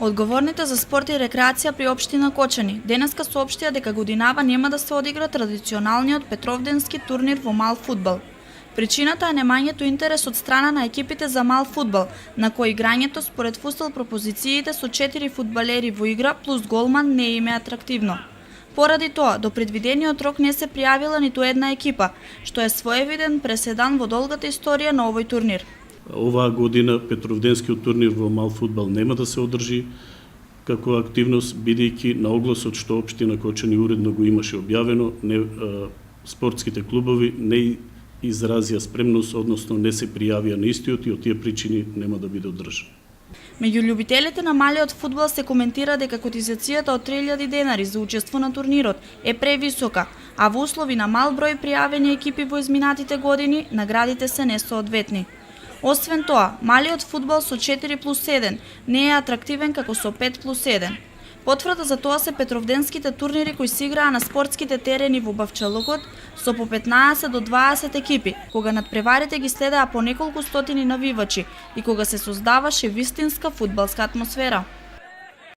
Одговорните за спорт и рекреација при општина Кочани денеска соопштија дека годинава нема да се одигра традиционалниот петровденски турнир во мал фудбал. Причината е немањето интерес од страна на екипите за мал фудбал, на кои играњето според фустбал пропозициите со 4 фудбалери во игра плюс голман не им е атрактивно. Поради тоа, до предвидениот рок не се пријавила ниту една екипа, што е своевиден преседан во долгата историја на овој турнир. Оваа година Петровденскиот турнир во мал фудбал нема да се одржи како активност, бидејќи на огласот што општина Кочани уредно го имаше објавено, спортските клубови не изразија спремност, односно не се пријавија на истиот и од тие причини нема да биде одржан. Меѓу љубителите на малиот фудбал се коментира дека котизацијата од 3000 денари за учество на турнирот е превисока, а во услови на мал број пријавени екипи во изминатите години, наградите се несоодветни. Освен тоа, малиот фудбал со 4+1 не е атрактивен како со 5+1. Потврда за тоа се петровденските турнири кои се играа на спортските терени во Бавчалукот со по 15 до 20 екипи, кога надпреварите ги следеа по неколку стотини навивачи и кога се создаваше вистинска фудбалска атмосфера.